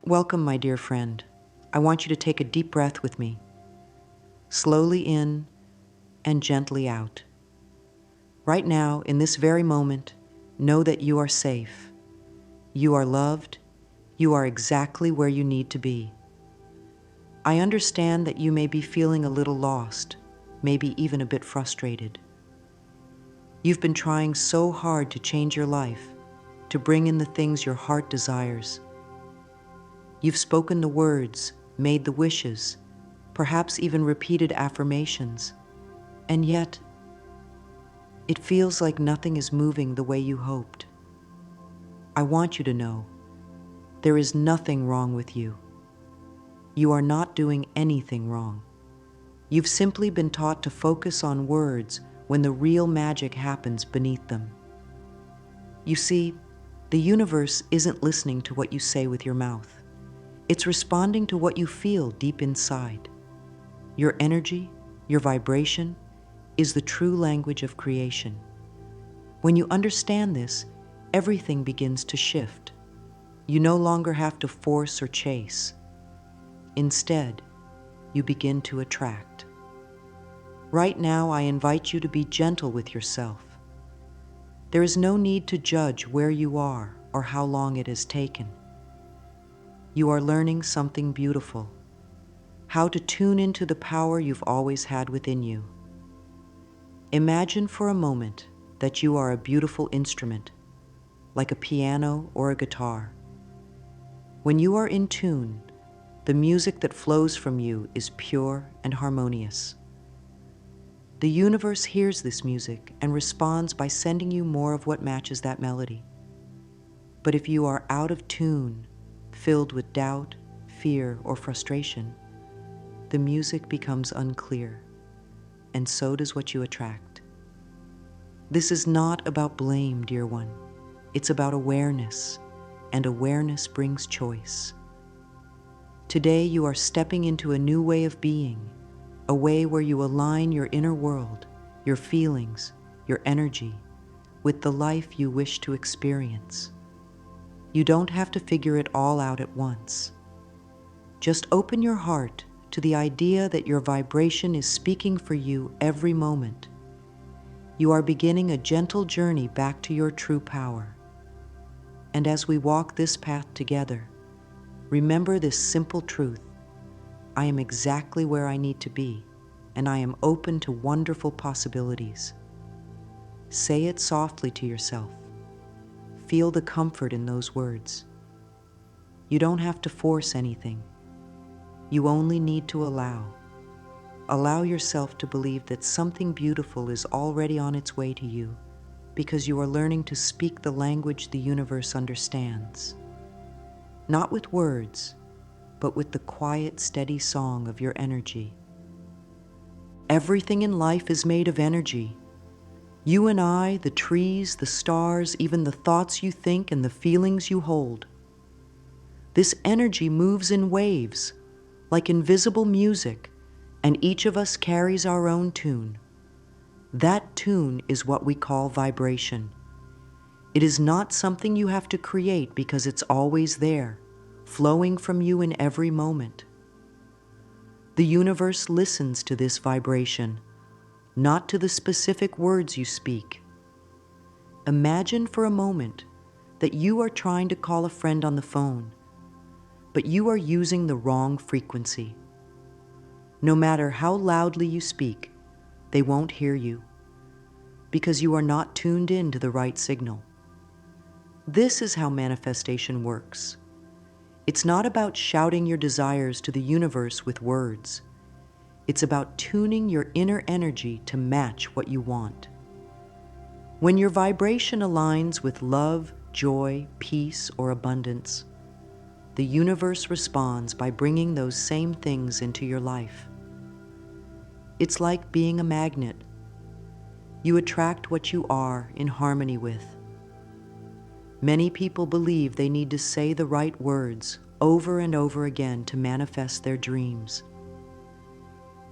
Welcome, my dear friend. I want you to take a deep breath with me, slowly in and gently out. Right now, in this very moment, know that you are safe. You are loved. You are exactly where you need to be. I understand that you may be feeling a little lost, maybe even a bit frustrated. You've been trying so hard to change your life, to bring in the things your heart desires. You've spoken the words, made the wishes, perhaps even repeated affirmations, and yet it feels like nothing is moving the way you hoped. I want you to know there is nothing wrong with you. You are not doing anything wrong. You've simply been taught to focus on words when the real magic happens beneath them. You see, the universe isn't listening to what you say with your mouth. It's responding to what you feel deep inside. Your energy, your vibration, is the true language of creation. When you understand this, everything begins to shift. You no longer have to force or chase. Instead, you begin to attract. Right now, I invite you to be gentle with yourself. There is no need to judge where you are or how long it has taken. You are learning something beautiful, how to tune into the power you've always had within you. Imagine for a moment that you are a beautiful instrument, like a piano or a guitar. When you are in tune, the music that flows from you is pure and harmonious. The universe hears this music and responds by sending you more of what matches that melody. But if you are out of tune, filled with doubt, fear, or frustration, the music becomes unclear, and so does what you attract. This is not about blame, dear one. It's about awareness, and awareness brings choice. Today, you are stepping into a new way of being, a way where you align your inner world, your feelings, your energy, with the life you wish to experience. You don't have to figure it all out at once. Just open your heart to the idea that your vibration is speaking for you every moment. You are beginning a gentle journey back to your true power. And as we walk this path together, remember this simple truth: I am exactly where I need to be, and I am open to wonderful possibilities. Say it softly to yourself. Feel the comfort in those words. You don't have to force anything. You only need to allow. Allow yourself to believe that something beautiful is already on its way to you, because you are learning to speak the language the universe understands. Not with words, but with the quiet, steady song of your energy. Everything in life is made of energy. You and I, the trees, the stars, even the thoughts you think and the feelings you hold. This energy moves in waves, like invisible music, and each of us carries our own tune. That tune is what we call vibration. It is not something you have to create because it's always there, flowing from you in every moment. The universe listens to this vibration, not to the specific words you speak. Imagine for a moment that you are trying to call a friend on the phone, but you are using the wrong frequency. No matter how loudly you speak, they won't hear you, because you are not tuned in to the right signal. This is how manifestation works. It's not about shouting your desires to the universe with words. It's about tuning your inner energy to match what you want. When your vibration aligns with love, joy, peace, or abundance, the universe responds by bringing those same things into your life. It's like being a magnet. You attract what you are in harmony with. Many people believe they need to say the right words over and over again to manifest their dreams.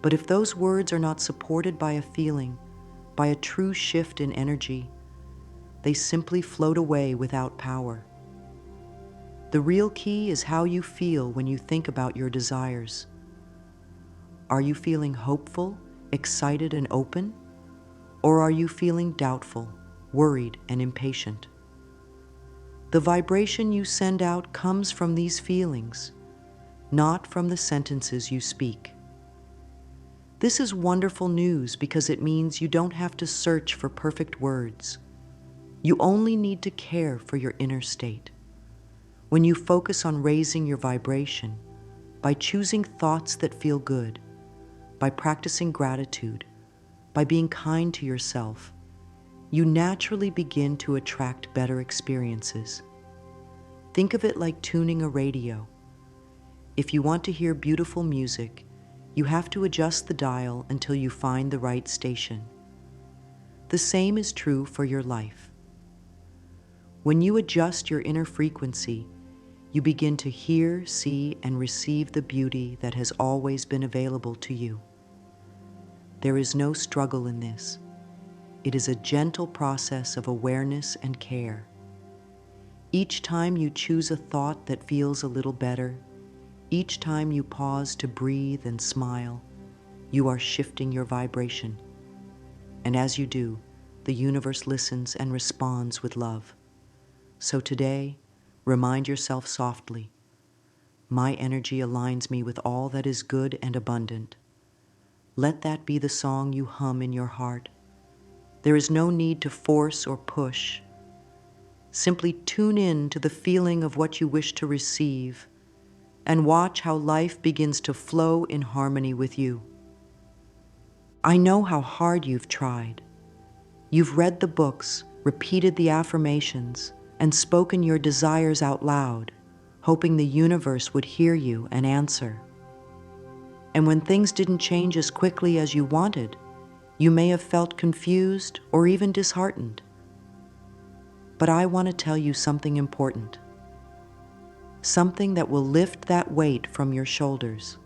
But if those words are not supported by a feeling, by a true shift in energy, they simply float away without power. The real key is how you feel when you think about your desires. Are you feeling hopeful, excited, and open? Or are you feeling doubtful, worried, and impatient? The vibration you send out comes from these feelings, not from the sentences you speak. This is wonderful news because it means you don't have to search for perfect words. You only need to care for your inner state. When you focus on raising your vibration, by choosing thoughts that feel good, by practicing gratitude, by being kind to yourself, you naturally begin to attract better experiences. Think of it like tuning a radio. If you want to hear beautiful music, you have to adjust the dial until you find the right station. The same is true for your life. When you adjust your inner frequency, you begin to hear, see, and receive the beauty that has always been available to you. There is no struggle in this. It is a gentle process of awareness and care. Each time you choose a thought that feels a little better, each time you pause to breathe and smile, you are shifting your vibration. And as you do, the universe listens and responds with love. So today, remind yourself softly, my energy aligns me with all that is good and abundant. Let that be the song you hum in your heart. There is no need to force or push. Simply tune in to the feeling of what you wish to receive and watch how life begins to flow in harmony with you. I know how hard you've tried. You've read the books, repeated the affirmations, and spoken your desires out loud, hoping the universe would hear you and answer. And when things didn't change as quickly as you wanted, you may have felt confused or even disheartened. But I want to tell you something important. Something that will lift that weight from your shoulders.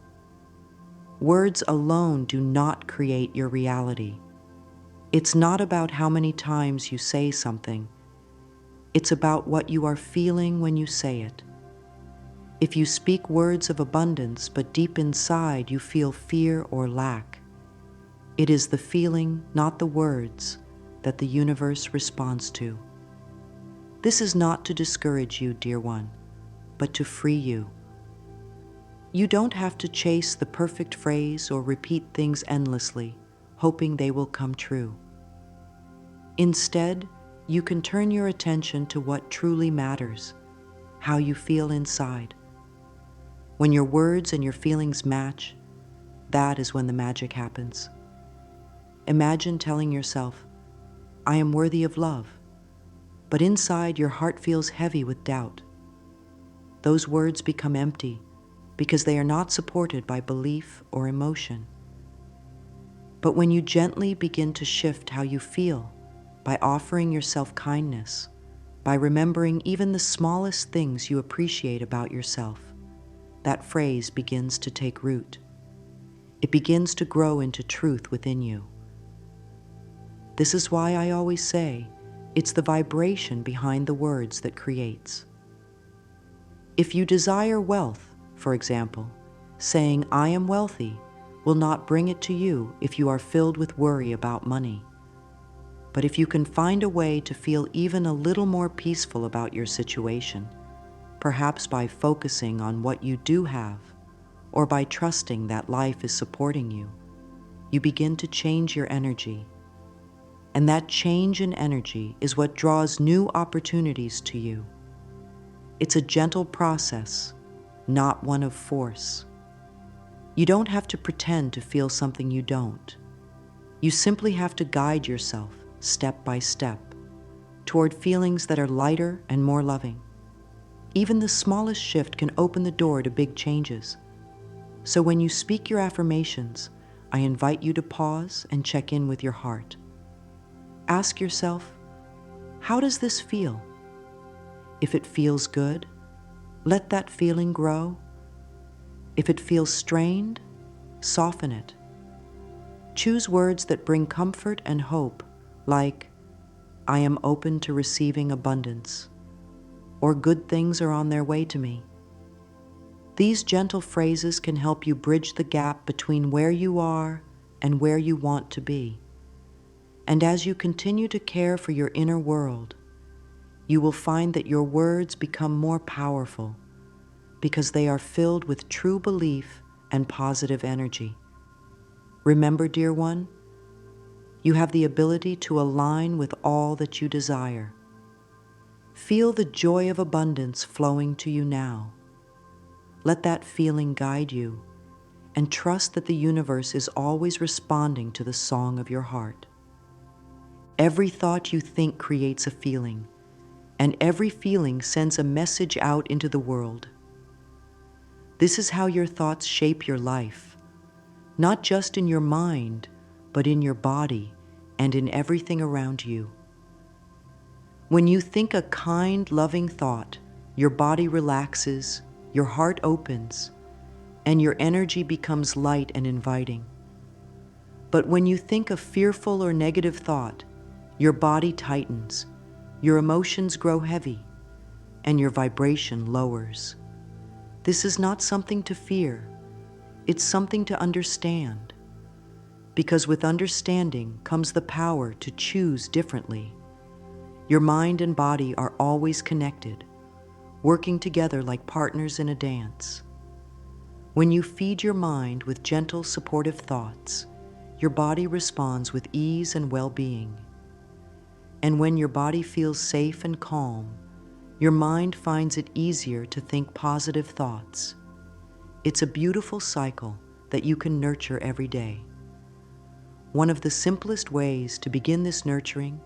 Words alone do not create your reality. It's not about how many times you say something. It's about what you are feeling when you say it. If you speak words of abundance, but deep inside you feel fear or lack, it is the feeling, not the words, that the universe responds to. This is not to discourage you, dear one, but to free you. You don't have to chase the perfect phrase or repeat things endlessly, hoping they will come true. Instead, you can turn your attention to what truly matters, how you feel inside. When your words and your feelings match, that is when the magic happens. Imagine telling yourself, I am worthy of love, but inside your heart feels heavy with doubt. Those words become empty because they are not supported by belief or emotion. But when you gently begin to shift how you feel, by offering yourself kindness, by remembering even the smallest things you appreciate about yourself, that phrase begins to take root. It begins to grow into truth within you. This is why I always say, it's the vibration behind the words that creates. If you desire wealth, for example, saying, I am wealthy, will not bring it to you if you are filled with worry about money. But if you can find a way to feel even a little more peaceful about your situation, perhaps by focusing on what you do have, or by trusting that life is supporting you, you begin to change your energy. And that change in energy is what draws new opportunities to you. It's a gentle process, not one of force. You don't have to pretend to feel something you don't. You simply have to guide yourself, step by step, toward feelings that are lighter and more loving. Even the smallest shift can open the door to big changes. So when you speak your affirmations, I invite you to pause and check in with your heart. Ask yourself, how does this feel? If it feels good, let that feeling grow. If it feels strained, soften it. Choose words that bring comfort and hope, like, I am open to receiving abundance. or good things are on their way to me. These gentle phrases can help you bridge the gap between where you are and where you want to be. And as you continue to care for your inner world, you will find that your words become more powerful because they are filled with true belief and positive energy. Remember, dear one, you have the ability to align with all that you desire. Feel the joy of abundance flowing to you now. Let that feeling guide you, and trust that the universe is always responding to the song of your heart. Every thought you think creates a feeling, and every feeling sends a message out into the world. This is how your thoughts shape your life, not just in your mind, but in your body and in everything around you. When you think a kind, loving thought, your body relaxes, your heart opens, and your energy becomes light and inviting. But when you think a fearful or negative thought, your body tightens, your emotions grow heavy, and your vibration lowers. This is not something to fear, it's something to understand. Because with understanding comes the power to choose differently. Your mind and body are always connected, working together like partners in a dance. When you feed your mind with gentle, supportive thoughts, your body responds with ease and well-being. And when your body feels safe and calm, your mind finds it easier to think positive thoughts. It's a beautiful cycle that you can nurture every day. One of the simplest ways to begin this nurturing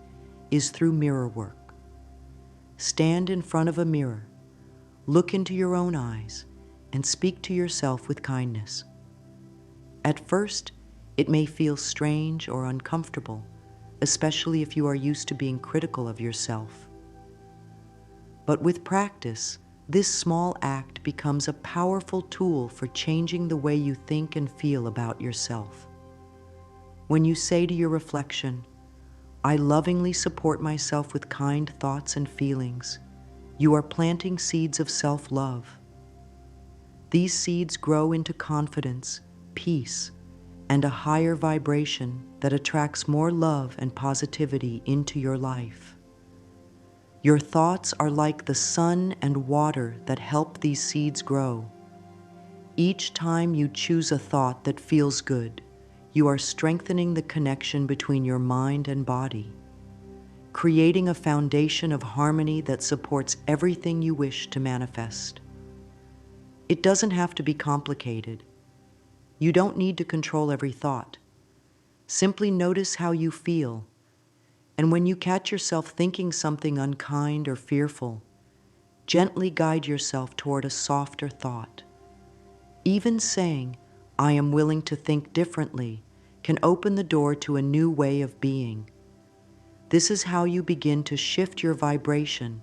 is through mirror work. Stand in front of a mirror, look into your own eyes, and speak to yourself with kindness. At first, it may feel strange or uncomfortable, especially if you are used to being critical of yourself. But with practice, this small act becomes a powerful tool for changing the way you think and feel about yourself. When you say to your reflection, "I lovingly support myself with kind thoughts and feelings," you are planting seeds of self-love. These seeds grow into confidence, peace, and a higher vibration that attracts more love and positivity into your life. Your thoughts are like the sun and water that help these seeds grow. Each time you choose a thought that feels good, you are strengthening the connection between your mind and body, creating a foundation of harmony that supports everything you wish to manifest. It doesn't have to be complicated. You don't need to control every thought. Simply notice how you feel, and when you catch yourself thinking something unkind or fearful, gently guide yourself toward a softer thought. Even saying, "I am willing to think differently," can open the door to a new way of being. This is how you begin to shift your vibration,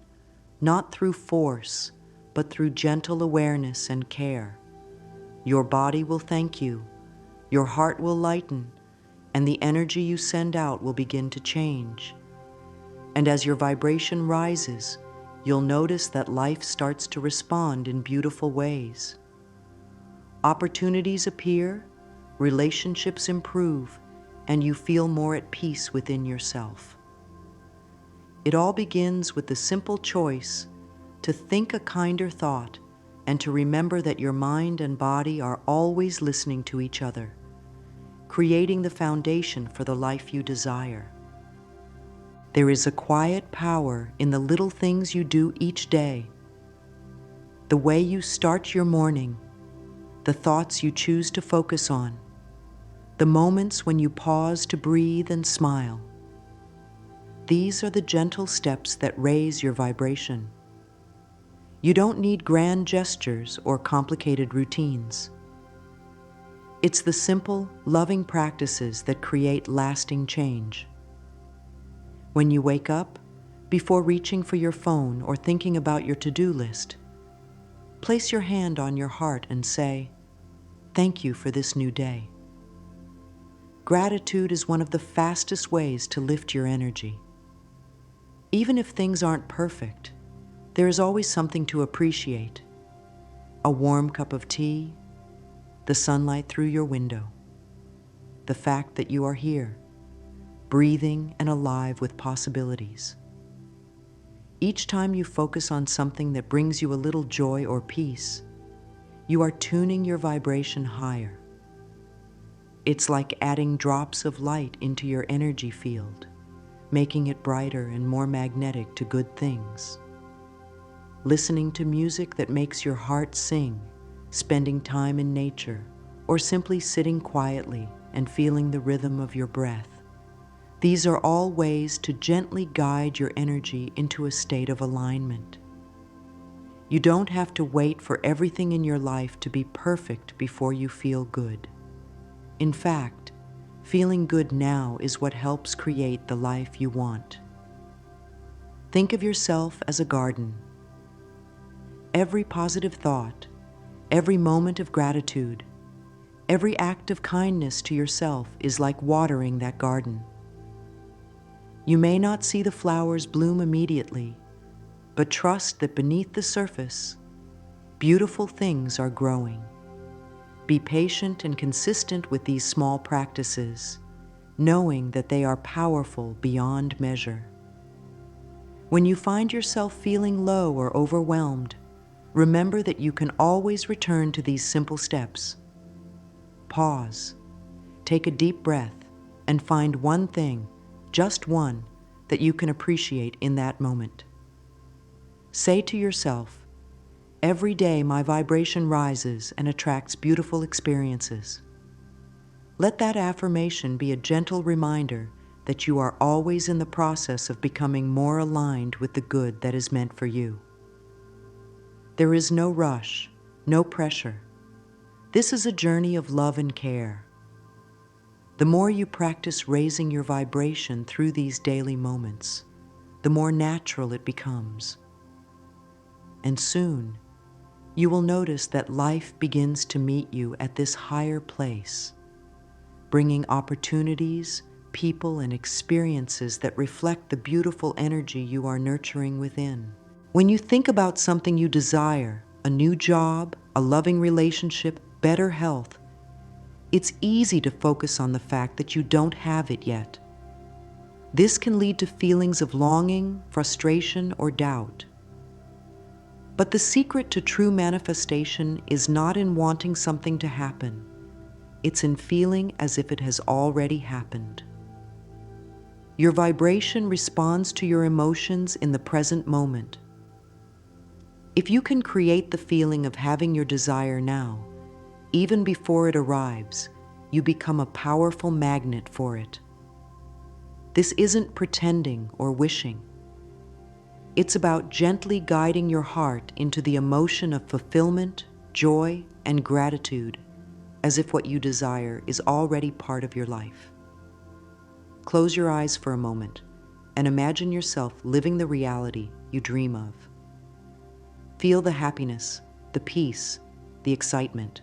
not through force, but through gentle awareness and care. Your body will thank you, your heart will lighten, and the energy you send out will begin to change. And as your vibration rises, you'll notice that life starts to respond in beautiful ways. Opportunities appear, relationships improve, and you feel more at peace within yourself. It all begins with the simple choice to think a kinder thought and to remember that your mind and body are always listening to each other, creating the foundation for the life you desire. There is a quiet power in the little things you do each day. The way you start your morning, the thoughts you choose to focus on, the moments when you pause to breathe and smile. These are the gentle steps that raise your vibration. You don't need grand gestures or complicated routines. It's the simple, loving practices that create lasting change. When you wake up, before reaching for your phone or thinking about your to-do list, place your hand on your heart and say, "Thank you for this new day." Gratitude is one of the fastest ways to lift your energy. Even if things aren't perfect, There is always something to appreciate: a warm cup of tea, the sunlight through your window, the fact that you are here, breathing and alive with possibilities. Each time you focus on something that brings you a little joy or peace, you are tuning your vibration higher. It's like adding drops of light into your energy field, making it brighter and more magnetic to good things. Listening to music that makes your heart sing, spending time in nature, or simply sitting quietly and feeling the rhythm of your breath. These are all ways to gently guide your energy into a state of alignment. You don't have to wait for everything in your life to be perfect before you feel good. In fact, feeling good now is what helps create the life you want. Think of yourself as a garden. Every positive thought, every moment of gratitude, every act of kindness to yourself is like watering that garden. You may not see the flowers bloom immediately, but trust that beneath the surface, beautiful things are growing. Be patient and consistent with these small practices, knowing that they are powerful beyond measure. When you find yourself feeling low or overwhelmed, remember that you can always return to these simple steps. Pause, take a deep breath, and find one thing, just one, that you can appreciate in that moment. Say to yourself, "Every day my vibration rises and attracts beautiful experiences." Let that affirmation be a gentle reminder that you are always in the process of becoming more aligned with the good that is meant for you. There is no rush, no pressure. This is a journey of love and care. The more you practice raising your vibration through these daily moments, the more natural it becomes. And soon, you will notice that life begins to meet you at this higher place, bringing opportunities, people, and experiences that reflect the beautiful energy you are nurturing within. When you think about something you desire, a new job, a loving relationship, better health, it's easy to focus on the fact that you don't have it yet. This can lead to feelings of longing, frustration, or doubt. But the secret to true manifestation is not in wanting something to happen. It's in feeling as if it has already happened. Your vibration responds to your emotions in the present moment. If you can create the feeling of having your desire now, even before it arrives, you become a powerful magnet for it. This isn't pretending or wishing. It's about gently guiding your heart into the emotion of fulfillment, joy, and gratitude, as if what you desire is already part of your life. Close your eyes for a moment and imagine yourself living the reality you dream of. Feel the happiness, the peace, the excitement.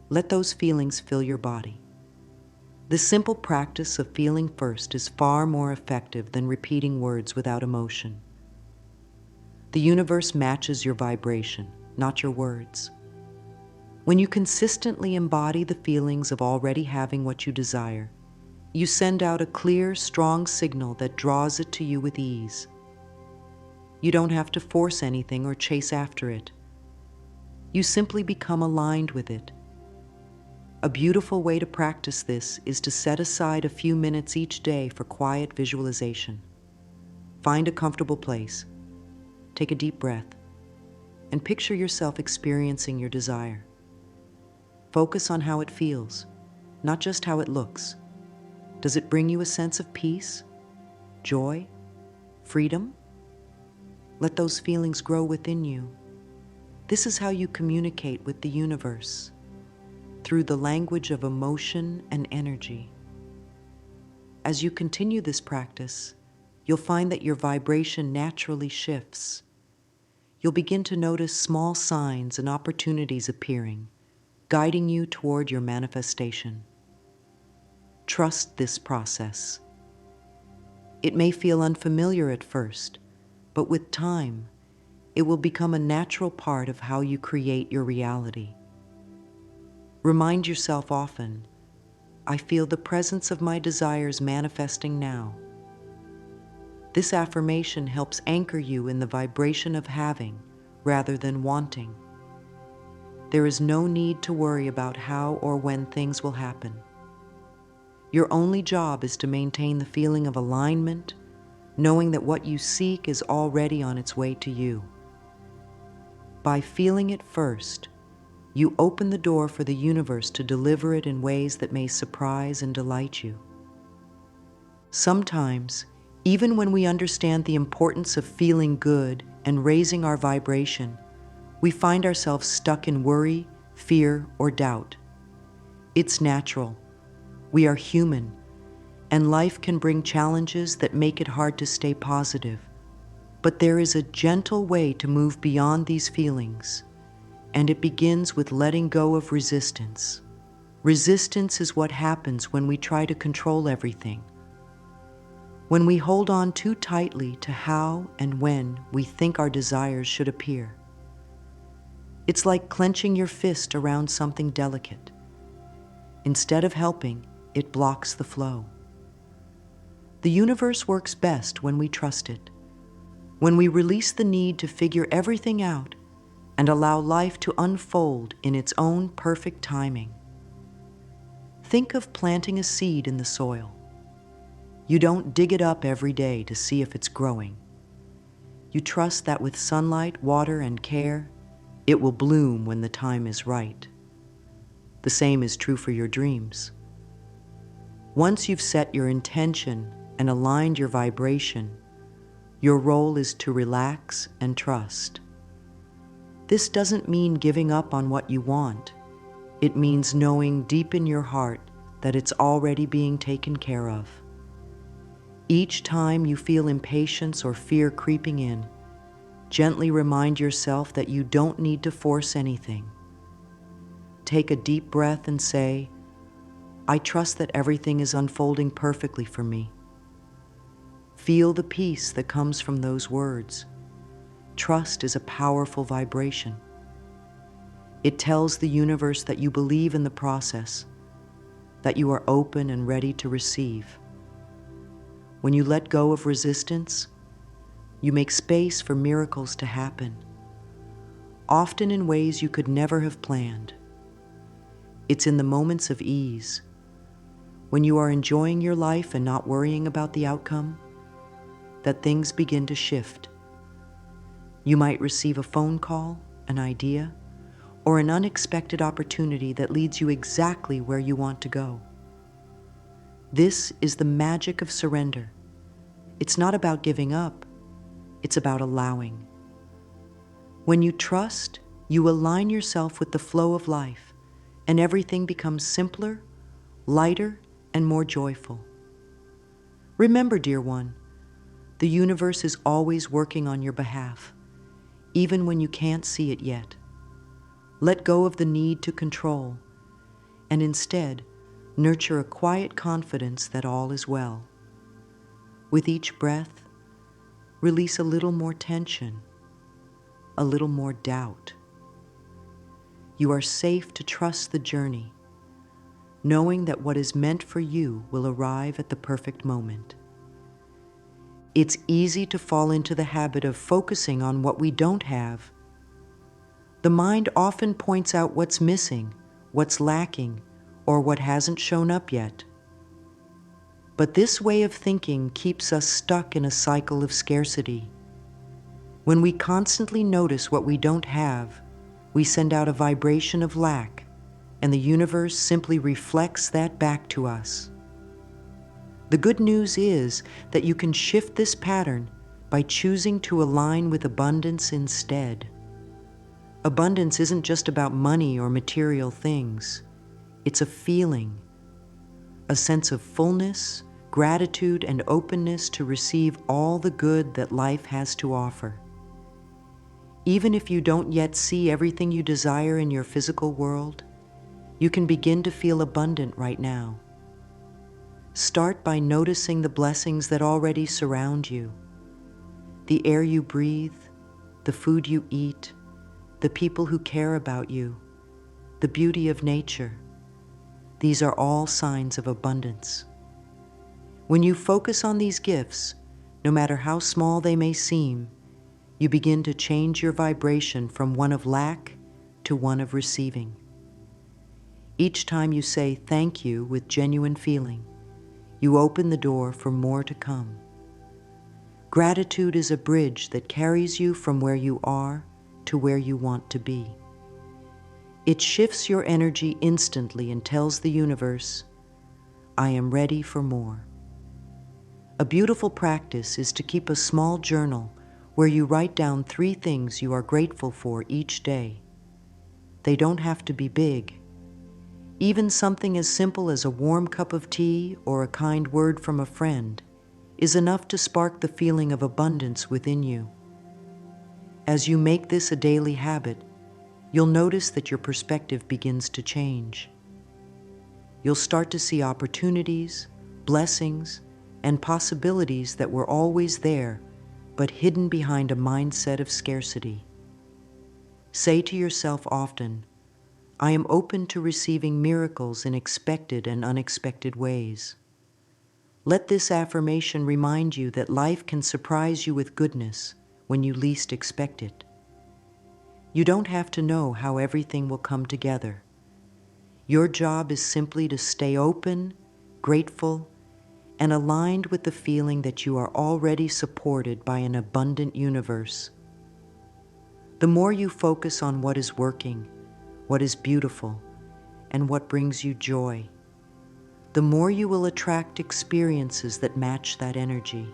Let those feelings fill your body. This simple practice of feeling first is far more effective than repeating words without emotion. The universe matches your vibration, not your words. When you consistently embody the feelings of already having what you desire, you send out a clear, strong signal that draws it to you with ease. You don't have to force anything or chase after it. You simply become aligned with it. A beautiful way to practice this is to set aside a few minutes each day for quiet visualization. Find a comfortable place, take a deep breath, and picture yourself experiencing your desire. Focus on how it feels, not just how it looks. Does it bring you a sense of peace, joy, freedom? Let those feelings grow within you. This is how you communicate with the universe, through the language of emotion and energy. As you continue this practice, you'll find that your vibration naturally shifts. You'll begin to notice small signs and opportunities appearing, guiding you toward your manifestation. Trust this process. It may feel unfamiliar at first, but with time, it will become a natural part of how you create your reality. Remind yourself often, I feel the presence of my desires manifesting now. This affirmation helps anchor you in the vibration of having rather than wanting. There is no need to worry about how or when things will happen. Your only job is to maintain the feeling of alignment, knowing that what you seek is already on its way to you. By feeling it first, you open the door for the universe to deliver it in ways that may surprise and delight you. Sometimes, even when we understand the importance of feeling good and raising our vibration, we find ourselves stuck in worry, fear, or doubt. It's natural. We are human, and life can bring challenges that make it hard to stay positive. But there is a gentle way to move beyond these feelings, and it begins with letting go of resistance. Resistance is what happens when we try to control everything. When we hold on too tightly to how and when we think our desires should appear. It's like clenching your fist around something delicate. Instead of helping, it blocks the flow. The universe works best when we trust it, when we release the need to figure everything out and allow life to unfold in its own perfect timing. Think of planting a seed in the soil. You don't dig it up every day to see if it's growing. You trust that with sunlight, water, and care, it will bloom when the time is right. The same is true for your dreams. Once you've set your intention and aligned your vibration, your role is to relax and trust. This doesn't mean giving up on what you want. It means knowing deep in your heart that it's already being taken care of. Each time you feel impatience or fear creeping in, gently remind yourself that you don't need to force anything. Take a deep breath and say, I trust that everything is unfolding perfectly for me. Feel the peace that comes from those words. Trust is a powerful vibration. It tells the universe that you believe in the process, that you are open and ready to receive. When you let go of resistance, you make space for miracles to happen, often in ways you could never have planned. It's in the moments of ease, when you are enjoying your life and not worrying about the outcome, that things begin to shift. You might receive a phone call, an idea, or an unexpected opportunity that leads you exactly where you want to go. This is the magic of surrender. It's not about giving up. It's about allowing. When you trust, you align yourself with the flow of life, and everything becomes simpler, lighter, and more joyful. Remember, dear one, the universe is always working on your behalf, even when you can't see it yet. Let go of the need to control, and instead, nurture a quiet confidence that all is well. With each breath, release a little more tension, a little more doubt. You are safe to trust the journey, knowing that what is meant for you will arrive at the perfect moment. It's easy to fall into the habit of focusing on what we don't have. The mind often points out what's missing, what's lacking, or what hasn't shown up yet. But this way of thinking keeps us stuck in a cycle of scarcity. When we constantly notice what we don't have, we send out a vibration of lack, and the universe simply reflects that back to us. The good news is that you can shift this pattern by choosing to align with abundance instead. Abundance isn't just about money or material things. It's a feeling, a sense of fullness, gratitude, and openness to receive all the good that life has to offer. Even if you don't yet see everything you desire in your physical world, you can begin to feel abundant right now. Start by noticing the blessings that already surround you. The air you breathe, the food you eat, the people who care about you, the beauty of nature. These are all signs of abundance. When you focus on these gifts, no matter how small they may seem, you begin to change your vibration from one of lack to one of receiving. Each time you say thank you with genuine feeling, you open the door for more to come. Gratitude is a bridge that carries you from where you are to where you want to be. It shifts your energy instantly and tells the universe, I am ready for more. A beautiful practice is to keep a small journal where you write down 3 things you are grateful for each day. They don't have to be big. Even something as simple as a warm cup of tea or a kind word from a friend is enough to spark the feeling of abundance within you. As you make this a daily habit, you'll notice that your perspective begins to change. You'll start to see opportunities, blessings, and possibilities that were always there, but hidden behind a mindset of scarcity. Say to yourself often, I am open to receiving miracles in expected and unexpected ways. Let this affirmation remind you that life can surprise you with goodness when you least expect it. You don't have to know how everything will come together. Your job is simply to stay open, grateful, and aligned with the feeling that you are already supported by an abundant universe. The more you focus on what is working, what is beautiful, and what brings you joy, the more you will attract experiences that match that energy.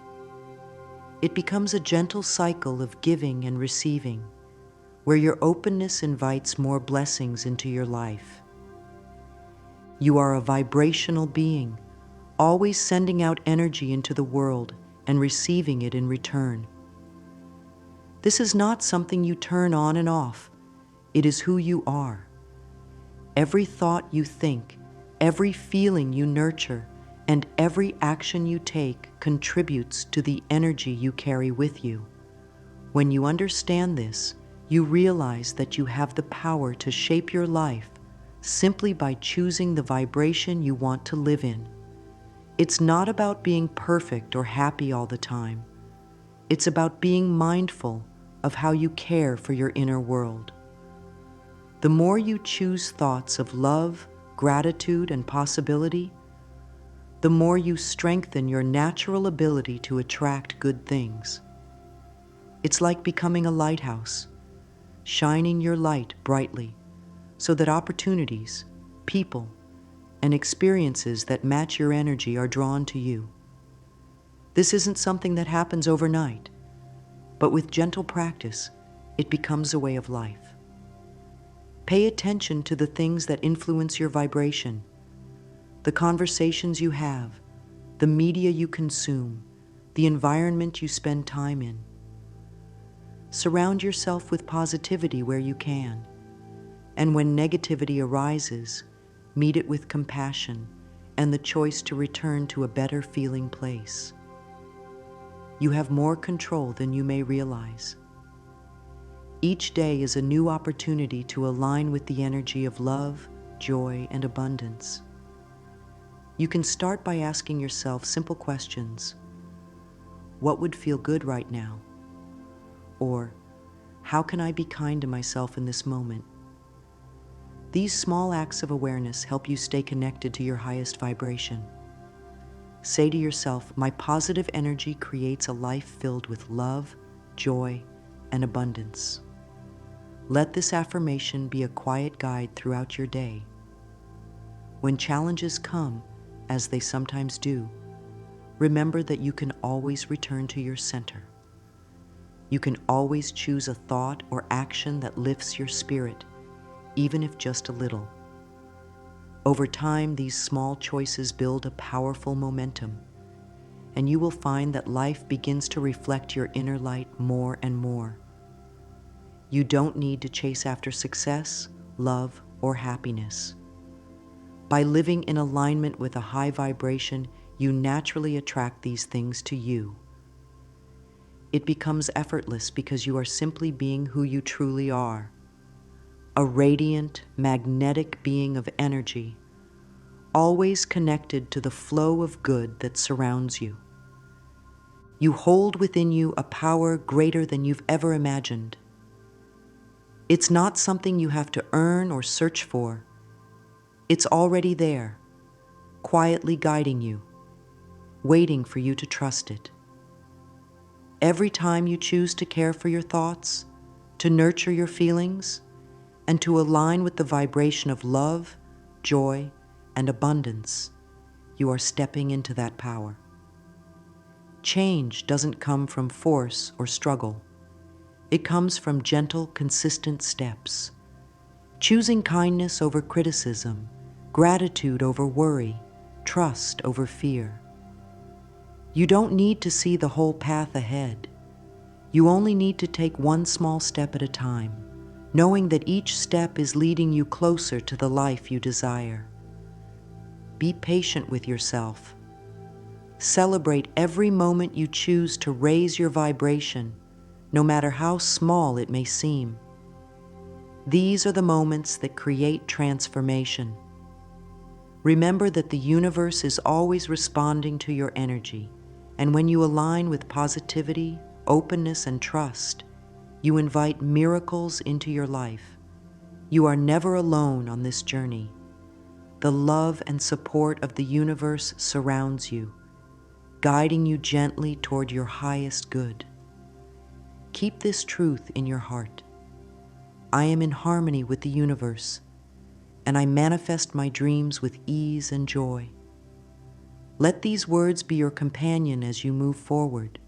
It becomes a gentle cycle of giving and receiving, where your openness invites more blessings into your life. You are a vibrational being, always sending out energy into the world and receiving it in return. This is not something you turn on and off. It is who you are. Every thought you think, every feeling you nurture, and every action you take contributes to the energy you carry with you. When you understand this, you realize that you have the power to shape your life simply by choosing the vibration you want to live in. It's not about being perfect or happy all the time. It's about being mindful of how you care for your inner world. The more you choose thoughts of love, gratitude, and possibility, the more you strengthen your natural ability to attract good things. It's like becoming a lighthouse, shining your light brightly so that opportunities, people, and experiences that match your energy are drawn to you. This isn't something that happens overnight, but with gentle practice, it becomes a way of life. Pay attention to the things that influence your vibration, the conversations you have, the media you consume, the environment you spend time in. Surround yourself with positivity where you can, and when negativity arises, meet it with compassion and the choice to return to a better feeling place. You have more control than you may realize. Each day is a new opportunity to align with the energy of love, joy, and abundance. You can start by asking yourself simple questions. What would feel good right now? Or, how can I be kind to myself in this moment? These small acts of awareness help you stay connected to your highest vibration. Say to yourself, my positive energy creates a life filled with love, joy, and abundance. Let this affirmation be a quiet guide throughout your day. When challenges come, as they sometimes do, remember that you can always return to your center. You can always choose a thought or action that lifts your spirit, even if just a little. Over time, these small choices build a powerful momentum, and you will find that life begins to reflect your inner light more and more. You don't need to chase after success, love, or happiness. By living in alignment with a high vibration, you naturally attract these things to you. it becomes effortless because you are simply being who you truly are, a radiant, magnetic being of energy, always connected to the flow of good that surrounds you. You hold within you a power greater than you've ever imagined. It's not something you have to earn or search for. It's already there, quietly guiding you, waiting for you to trust it. Every time you choose to care for your thoughts, to nurture your feelings, and to align with the vibration of love, joy, and abundance, you are stepping into that power. Change doesn't come from force or struggle. It comes from gentle, consistent steps. Choosing kindness over criticism, gratitude over worry, trust over fear. You don't need to see the whole path ahead. You only need to take one small step at a time, knowing that each step is leading you closer to the life you desire. Be patient with yourself. Celebrate every moment you choose to raise your vibration, no matter how small it may seem. These are the moments that create transformation. Remember that the universe is always responding to your energy, and when you align with positivity, openness, and trust, you invite miracles into your life. You are never alone on this journey. The love and support of the universe surrounds you, guiding you gently toward your highest good. Keep this truth in your heart. I am in harmony with the universe, and I manifest my dreams with ease and joy. Let these words be your companion as you move forward.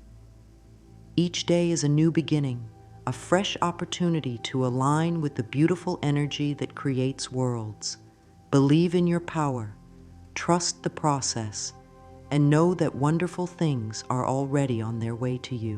Each day is a new beginning, a fresh opportunity to align with the beautiful energy that creates worlds. Believe in your power, trust the process, and know that wonderful things are already on their way to you.